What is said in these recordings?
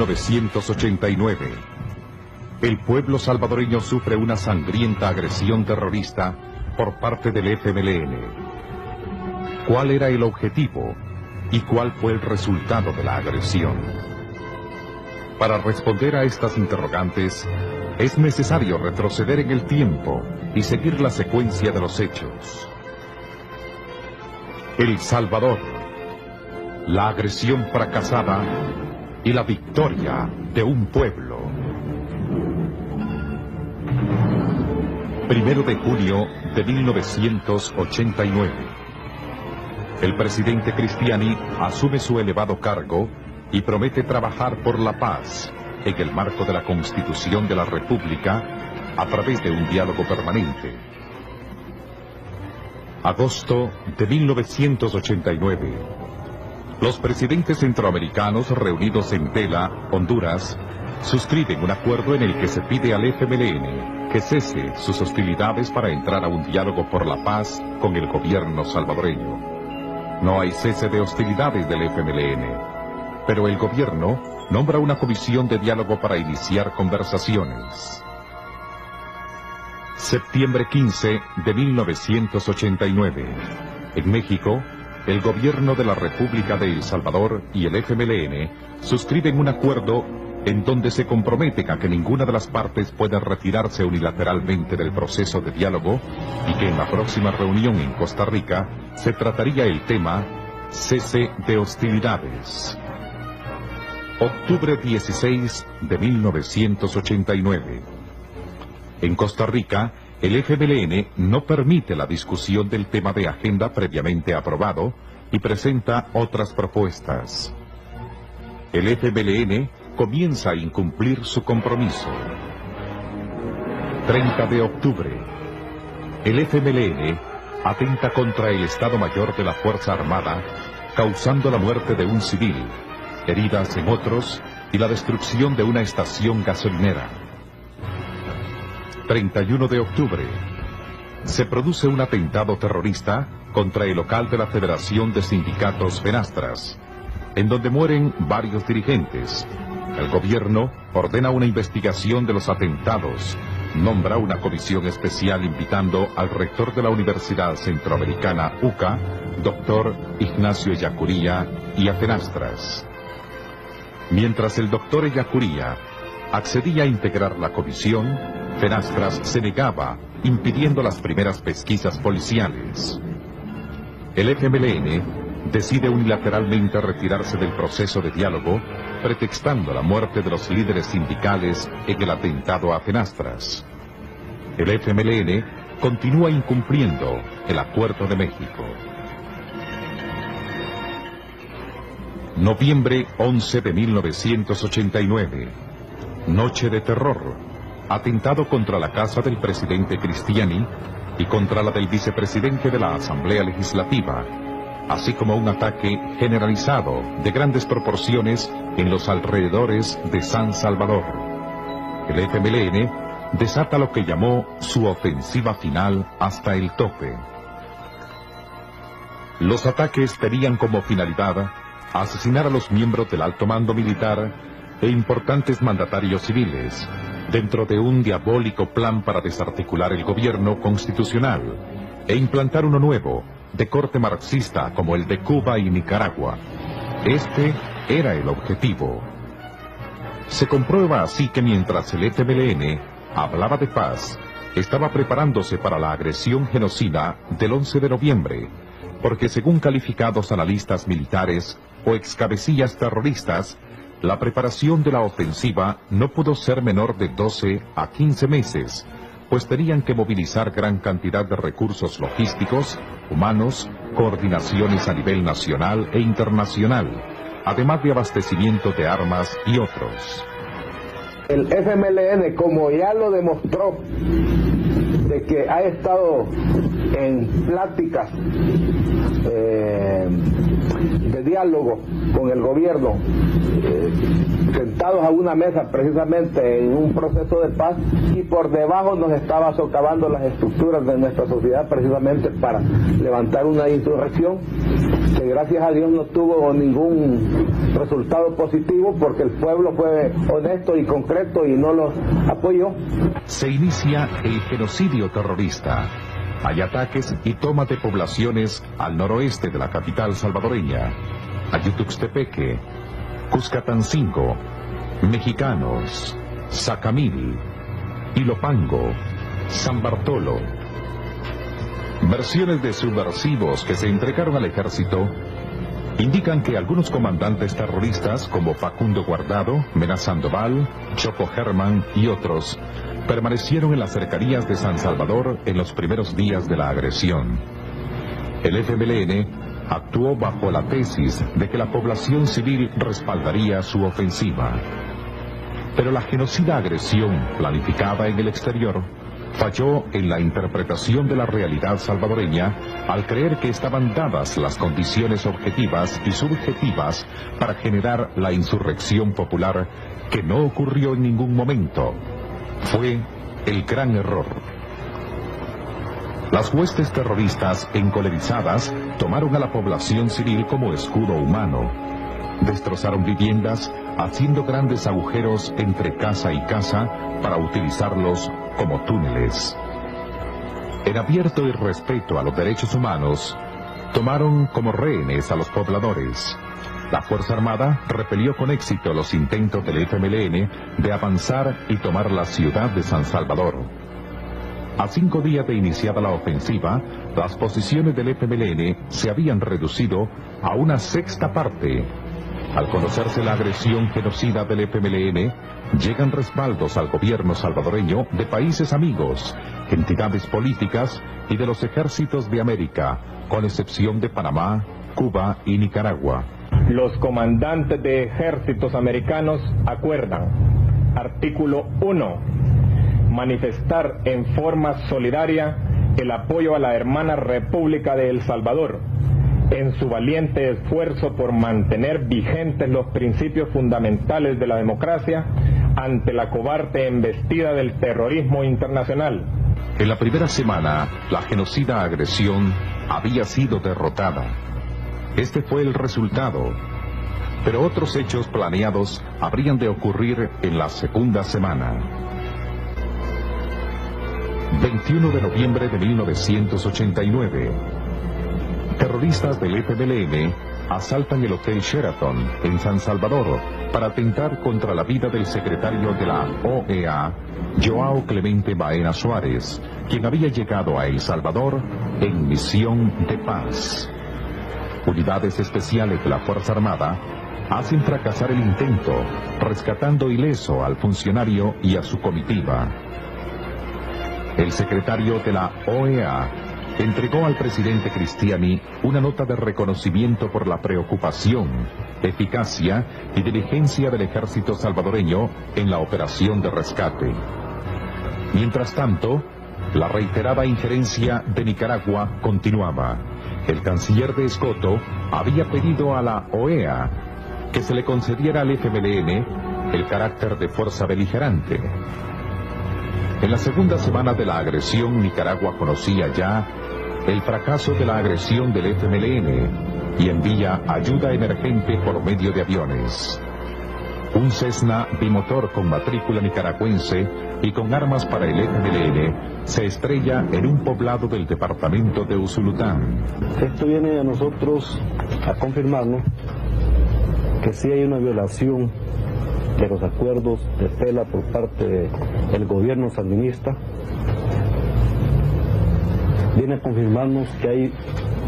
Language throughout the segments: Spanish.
1989. El pueblo salvadoreño sufre una sangrienta agresión terrorista por parte del FMLN. ¿Cuál era el objetivo y cuál fue el resultado de la agresión? Para responder a estas interrogantes, es necesario retroceder en el tiempo y seguir la secuencia de los hechos. El Salvador, la agresión fracasada y la victoria de un pueblo. 1 de junio de 1989. El presidente Cristiani asume su elevado cargo y promete trabajar por la paz en el marco de la Constitución de la República a través de un diálogo permanente. Agosto de 1989. Los presidentes centroamericanos reunidos en Tela, Honduras, suscriben un acuerdo en el que se pide al FMLN que cese sus hostilidades para entrar a un diálogo por la paz con el gobierno salvadoreño. No hay cese de hostilidades del FMLN, pero el gobierno nombra una comisión de diálogo para iniciar conversaciones. Septiembre 15 de 1989. En México, el gobierno de la República de El Salvador y el FMLN suscriben un acuerdo en donde se comprometen a que ninguna de las partes pueda retirarse unilateralmente del proceso de diálogo y que en la próxima reunión en Costa Rica se trataría el tema cese de hostilidades. Octubre 16 de 1989. En Costa Rica, el FMLN no permite la discusión del tema de agenda previamente aprobado y presenta otras propuestas. El FMLN comienza a incumplir su compromiso. 30 de octubre. El FMLN atenta contra el Estado Mayor de la Fuerza Armada, causando la muerte de un civil, heridas en otros y la destrucción de una estación gasolinera. 31 de octubre. Se produce un atentado terrorista contra el local de la Federación de Sindicatos FENASTRAS, en donde mueren varios dirigentes. El gobierno ordena una investigación de los atentados, nombra una comisión especial invitando al rector de la Universidad Centroamericana UCA, doctor Ignacio Ellacuría, y a FENASTRAS. Mientras el doctor Ellacuría accedía a integrar la comisión, FENASTRAS se negaba, impidiendo las primeras pesquisas policiales. El FMLN decide unilateralmente retirarse del proceso de diálogo, pretextando la muerte de los líderes sindicales en el atentado a FENASTRAS. El FMLN continúa incumpliendo el Acuerdo de México. Noviembre 11 de 1989. Noche de terror. Atentado contra la casa del presidente Cristiani y contra la del vicepresidente de la Asamblea Legislativa, así como un ataque generalizado de grandes proporciones en los alrededores de San Salvador. El FMLN desata lo que llamó su ofensiva final hasta el tope. Los ataques tenían como finalidad asesinar a los miembros del alto mando militar e importantes mandatarios civiles, dentro de un diabólico plan para desarticular el gobierno constitucional e implantar uno nuevo, de corte marxista como el de Cuba y Nicaragua. Este era el objetivo. Se comprueba así que mientras el FMLN hablaba de paz, estaba preparándose para la agresión genocida del 11 de noviembre, porque según calificados analistas militares o excabecillas terroristas, la preparación de la ofensiva no pudo ser menor de 12 a 15 meses, pues tenían que movilizar gran cantidad de recursos logísticos, humanos, coordinaciones a nivel nacional e internacional, además de abastecimiento de armas y otros. El FMLN, como ya lo demostró, de que ha estado en pláticas de diálogo con el gobierno, sentados a una mesa precisamente en un proceso de paz, y por debajo nos estaba socavando las estructuras de nuestra sociedad precisamente para levantar una insurrección que gracias a Dios no tuvo ningún resultado positivo porque el pueblo fue honesto y concreto y no los apoyó. Se inicia el genocidio terrorista. Hay ataques y toma de poblaciones al noroeste de la capital salvadoreña, Ayutuxtepeque, Cuscatancingo, Mexicanos, Sacamil, Ilopango, San Bartolo. Versiones de subversivos que se entregaron al ejército indican que algunos comandantes terroristas como Facundo Guardado, Mena Sandoval, Choco Germán y otros permanecieron en las cercanías de San Salvador en los primeros días de la agresión. El FMLN actuó bajo la tesis de que la población civil respaldaría su ofensiva. Pero la genocida agresión planificada en el exterior falló en la interpretación de la realidad salvadoreña al creer que estaban dadas las condiciones objetivas y subjetivas para generar la insurrección popular, que no ocurrió en ningún momento. Fue el gran error. Las huestes terroristas encolerizadas tomaron a la población civil como escudo humano. Destrozaron viviendas, haciendo grandes agujeros entre casa y casa para utilizarlos como túneles. En abierto irrespeto a los derechos humanos, tomaron como rehenes a los pobladores. La Fuerza Armada repelió con éxito los intentos del FMLN de avanzar y tomar la ciudad de San Salvador. A 5 días de iniciada la ofensiva, las posiciones del FMLN se habían reducido a una 1/6 parte. Al conocerse la agresión genocida del FMLN, llegan respaldos al gobierno salvadoreño de países amigos, entidades políticas y de los ejércitos de América, con excepción de Panamá, Cuba y Nicaragua. Los comandantes de ejércitos americanos acuerdan, artículo 1, manifestar en forma solidaria el apoyo a la hermana República de El Salvador en su valiente esfuerzo por mantener vigentes los principios fundamentales de la democracia ante la cobarde embestida del terrorismo internacional. En la primera semana, la genocida agresión había sido derrotada. Este fue el resultado, pero otros hechos planeados habrían de ocurrir en la segunda semana. 21 de noviembre de 1989. Terroristas del FMLN asaltan el Hotel Sheraton en San Salvador para atentar contra la vida del secretario de la OEA, Joao Clemente Baena Suárez, quien había llegado a El Salvador en misión de paz. Unidades especiales de la Fuerza Armada hacen fracasar el intento, rescatando ileso al funcionario y a su comitiva. El secretario de la OEA entregó al presidente Cristiani una nota de reconocimiento por la preocupación, eficacia y diligencia del ejército salvadoreño en la operación de rescate. Mientras tanto, la reiterada injerencia de Nicaragua continuaba. El canciller de Escoto había pedido a la OEA que se le concediera al FMLN el carácter de fuerza beligerante. En la segunda semana de la agresión, Nicaragua conocía ya el fracaso de la agresión del FMLN y envía ayuda emergente por medio de aviones. Un Cessna bimotor con matrícula nicaragüense y con armas para el FMLN se estrella en un poblado del departamento de Usulután. Esto viene a nosotros a confirmarnos que sí hay una violación de los acuerdos de Tela por parte del gobierno sandinista. Viene a confirmarnos que hay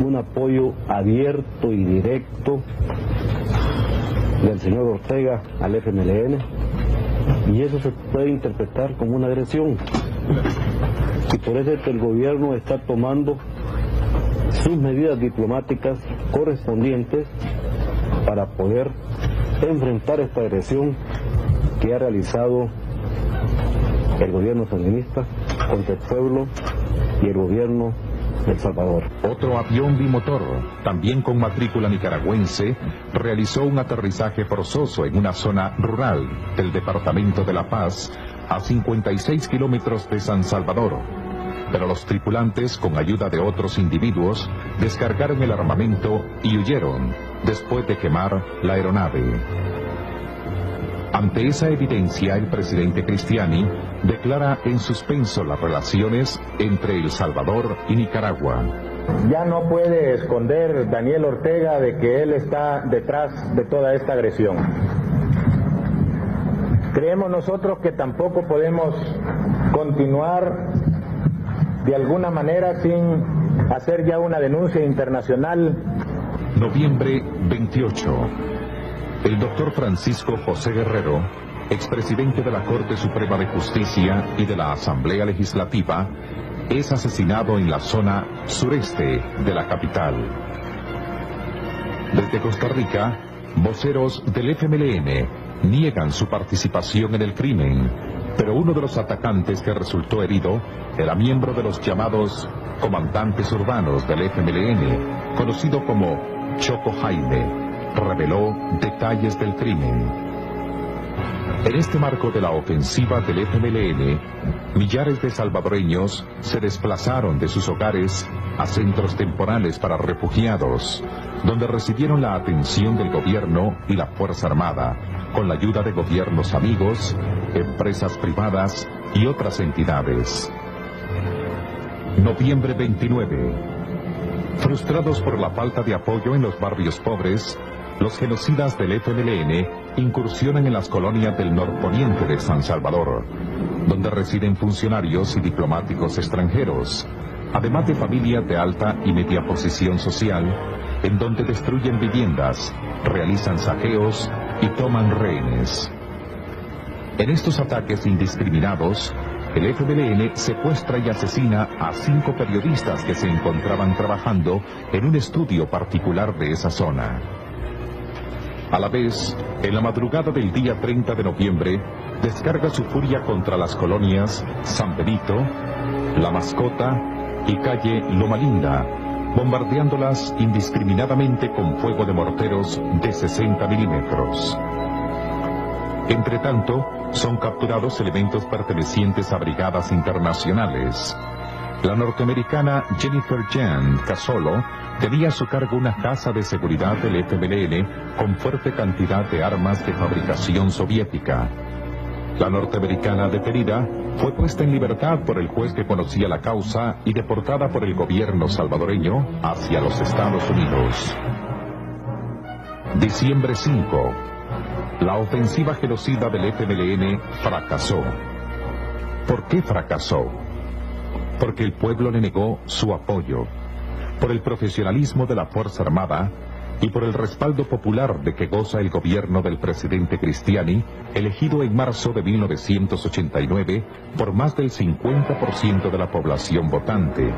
un apoyo abierto y directo del señor Ortega al FMLN, y eso se puede interpretar como una agresión, y por eso es que el gobierno está tomando sus medidas diplomáticas correspondientes para poder enfrentar esta agresión que ha realizado el gobierno sandinista contra el pueblo y el gobierno El Salvador. Otro avión bimotor, también con matrícula nicaragüense, realizó un aterrizaje forzoso en una zona rural del departamento de La Paz, a 56 kilómetros de San Salvador. Pero los tripulantes, con ayuda de otros individuos, descargaron el armamento y huyeron, después de quemar la aeronave. Ante esa evidencia, el presidente Cristiani declara en suspenso las relaciones entre El Salvador y Nicaragua. Ya no puede esconder Daniel Ortega de que él está detrás de toda esta agresión. Creemos nosotros que tampoco podemos continuar de alguna manera sin hacer ya una denuncia internacional. Noviembre 28. El doctor Francisco José Guerrero, expresidente de la Corte Suprema de Justicia y de la Asamblea Legislativa, es asesinado en la zona sureste de la capital. Desde Costa Rica, voceros del FMLN niegan su participación en el crimen, pero uno de los atacantes que resultó herido era miembro de los llamados comandantes urbanos del FMLN, conocido como Choco Jaime. Reveló detalles del crimen. En este marco de la ofensiva del FMLN, millares de salvadoreños se desplazaron de sus hogares a centros temporales para refugiados, donde recibieron la atención del gobierno y la Fuerza Armada, con la ayuda de gobiernos amigos, empresas privadas y otras entidades. Noviembre 29. Frustrados por la falta de apoyo en los barrios pobres, los genocidas del FMLN incursionan en las colonias del norponiente de San Salvador, donde residen funcionarios y diplomáticos extranjeros, además de familias de alta y media posición social, en donde destruyen viviendas, realizan saqueos y toman rehenes. En estos ataques indiscriminados, el FMLN secuestra y asesina a 5 periodistas que se encontraban trabajando en un estudio particular de esa zona. A la vez, en la madrugada del día 30 de noviembre, descarga su furia contra las colonias San Benito, La Mascota y calle Loma Linda, bombardeándolas indiscriminadamente con fuego de morteros de 60 milímetros. Entre tanto, son capturados elementos pertenecientes a brigadas internacionales. La norteamericana Jennifer Jan Casolo tenía a su cargo una casa de seguridad del FMLN con fuerte cantidad de armas de fabricación soviética. La norteamericana detenida fue puesta en libertad por el juez que conocía la causa y deportada por el gobierno salvadoreño hacia los Estados Unidos. Diciembre 5. La ofensiva genocida del FMLN fracasó. ¿Por qué fracasó? Porque el pueblo le negó su apoyo, por el profesionalismo de la Fuerza Armada y por el respaldo popular de que goza el gobierno del presidente Cristiani, elegido en marzo de 1989 por más del 50% de la población votante.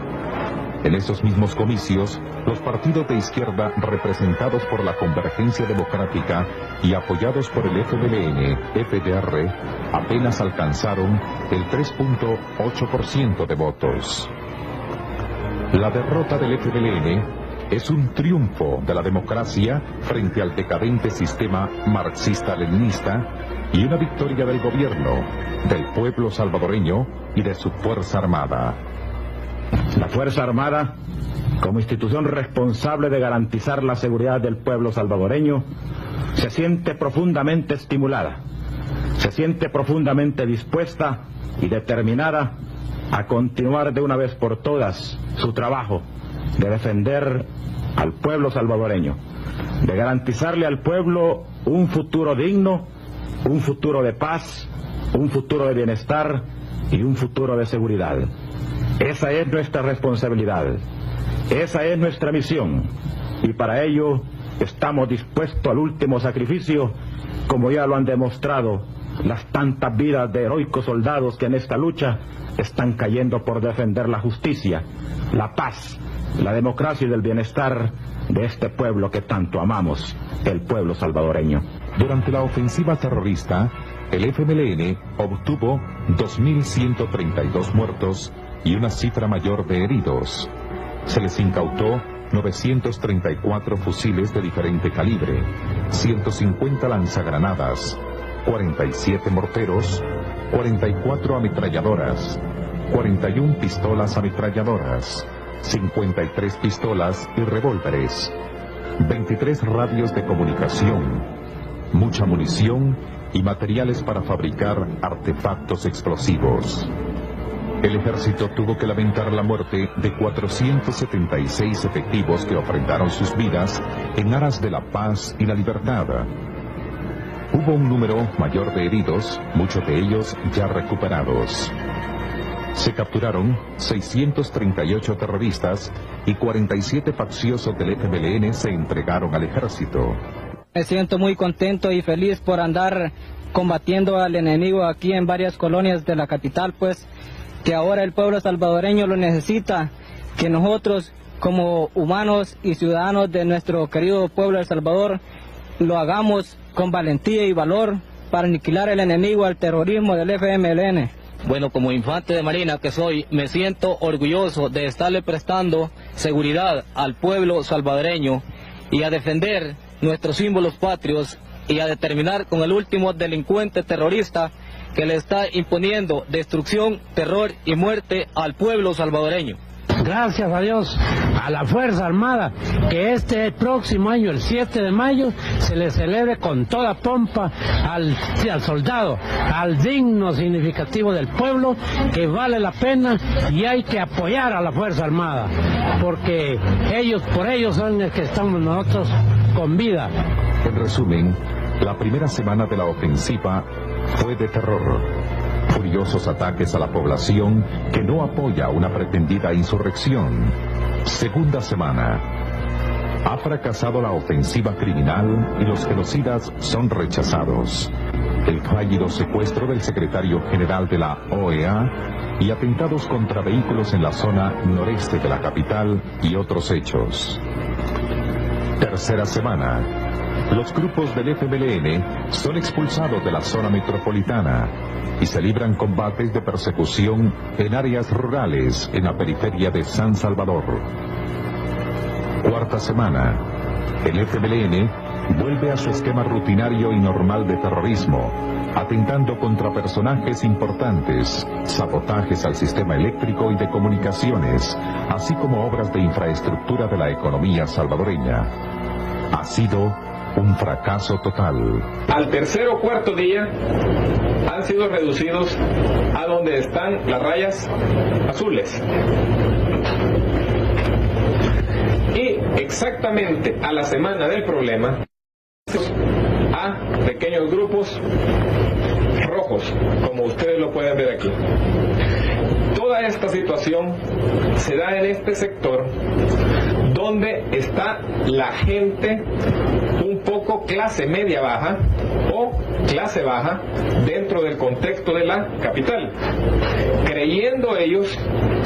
En esos mismos comicios, los partidos de izquierda representados por la Convergencia Democrática y apoyados por el FMLN, FDR, apenas alcanzaron el 3.8% de votos. La derrota del FMLN es un triunfo de la democracia frente al decadente sistema marxista-leninista y una victoria del gobierno, del pueblo salvadoreño y de su Fuerza Armada. La Fuerza Armada, como institución responsable de garantizar la seguridad del pueblo salvadoreño, se siente profundamente estimulada, se siente profundamente dispuesta y determinada a continuar de una vez por todas su trabajo de defender al pueblo salvadoreño, de garantizarle al pueblo un futuro digno, un futuro de paz, un futuro de bienestar y un futuro de seguridad. Esa es nuestra responsabilidad, esa es nuestra misión, y para ello estamos dispuestos al último sacrificio, como ya lo han demostrado las tantas vidas de heroicos soldados que en esta lucha están cayendo por defender la justicia, la paz, la democracia y el bienestar de este pueblo que tanto amamos, el pueblo salvadoreño. Durante la ofensiva terrorista, el FMLN obtuvo 2.132 muertos y una cifra mayor de heridos. se les incautó 934 fusiles de diferente calibre, 150 lanzagranadas, 47 morteros, 44 ametralladoras, 41 pistolas ametralladoras, 53 pistolas y revólveres, 23 radios de comunicación, mucha munición y materiales para fabricar artefactos explosivos. El ejército tuvo que lamentar la muerte de 476 efectivos que ofrendaron sus vidas en aras de la paz y la libertad. Hubo un número mayor de heridos, muchos de ellos ya recuperados. Se capturaron 638 terroristas y 47 facciosos del FMLN se entregaron al ejército. Me siento muy contento y feliz por andar combatiendo al enemigo aquí en varias colonias de la capital, pues que ahora el pueblo salvadoreño lo necesita, que nosotros como humanos y ciudadanos de nuestro querido pueblo de El Salvador lo hagamos con valentía y valor para aniquilar el enemigo, al terrorismo del FMLN. Bueno, como infante de marina que soy, me siento orgulloso de estarle prestando seguridad al pueblo salvadoreño y a defender nuestros símbolos patrios y a determinar con el último delincuente terrorista que le está imponiendo destrucción, terror y muerte al pueblo salvadoreño. Gracias a Dios, a la Fuerza Armada, que este próximo año, el 7 de mayo, se le celebre con toda pompa al soldado, al digno significativo del pueblo, que vale la pena y hay que apoyar a la Fuerza Armada, porque por ellos son los que estamos nosotros con vida. En resumen, la primera semana de la ofensiva fue de terror. Furiosos ataques a la población que no apoya una pretendida insurrección. Segunda semana. Ha fracasado la ofensiva criminal y los genocidas son rechazados. El fallido secuestro del secretario general de la OEA y atentados contra vehículos en la zona noreste de la capital y otros hechos. Tercera semana. Los grupos del FMLN son expulsados de la zona metropolitana y se libran combates de persecución en áreas rurales en la periferia de San Salvador. Cuarta semana. El FMLN vuelve a su esquema rutinario y normal de terrorismo, atentando contra personajes importantes, sabotajes al sistema eléctrico y de comunicaciones, así como obras de infraestructura de la economía salvadoreña. Ha sido un fracaso total. Al tercer o cuarto día han sido reducidos a donde están las rayas azules. Y exactamente a la semana del problema, a pequeños grupos rojos, como ustedes lo pueden ver aquí. Toda esta situación se da en este sector donde está la gente un poco clase media baja o clase baja dentro del contexto de la capital, creyendo ellos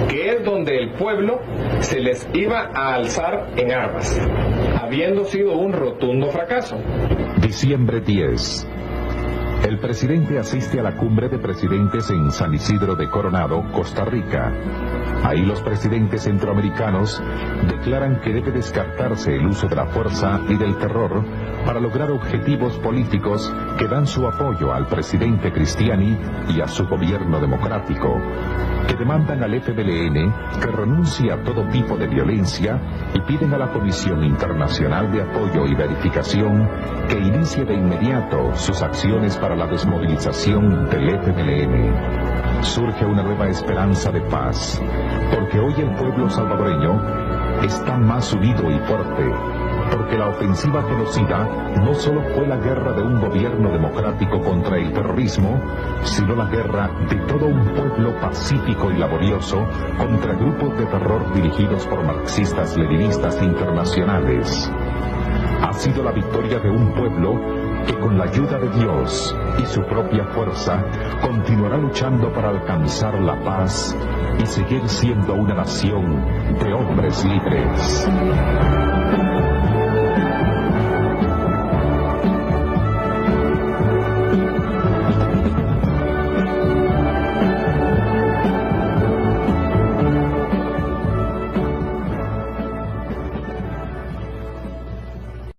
que es donde el pueblo se les iba a alzar en armas, habiendo sido un rotundo fracaso. Diciembre 10. El presidente asiste a la cumbre de presidentes en San Isidro de Coronado, Costa Rica. Ahí los presidentes centroamericanos declaran que debe descartarse el uso de la fuerza y del terror para lograr objetivos políticos que dan su apoyo al presidente Cristiani y a su gobierno democrático, que demandan al FMLN que renuncie a todo tipo de violencia y piden a la Comisión Internacional de Apoyo y Verificación que inicie de inmediato sus acciones para la desmovilización del FMLN. Surge una nueva esperanza de paz, porque hoy el pueblo salvadoreño está más unido y fuerte, porque la ofensiva genocida no solo fue la guerra de un gobierno democrático contra el terrorismo, sino la guerra de todo un pueblo pacífico y laborioso contra grupos de terror dirigidos por marxistas-leninistas internacionales. Ha sido la victoria de un pueblo que con la ayuda de Dios y su propia fuerza continuará luchando para alcanzar la paz y seguir siendo una nación de hombres libres.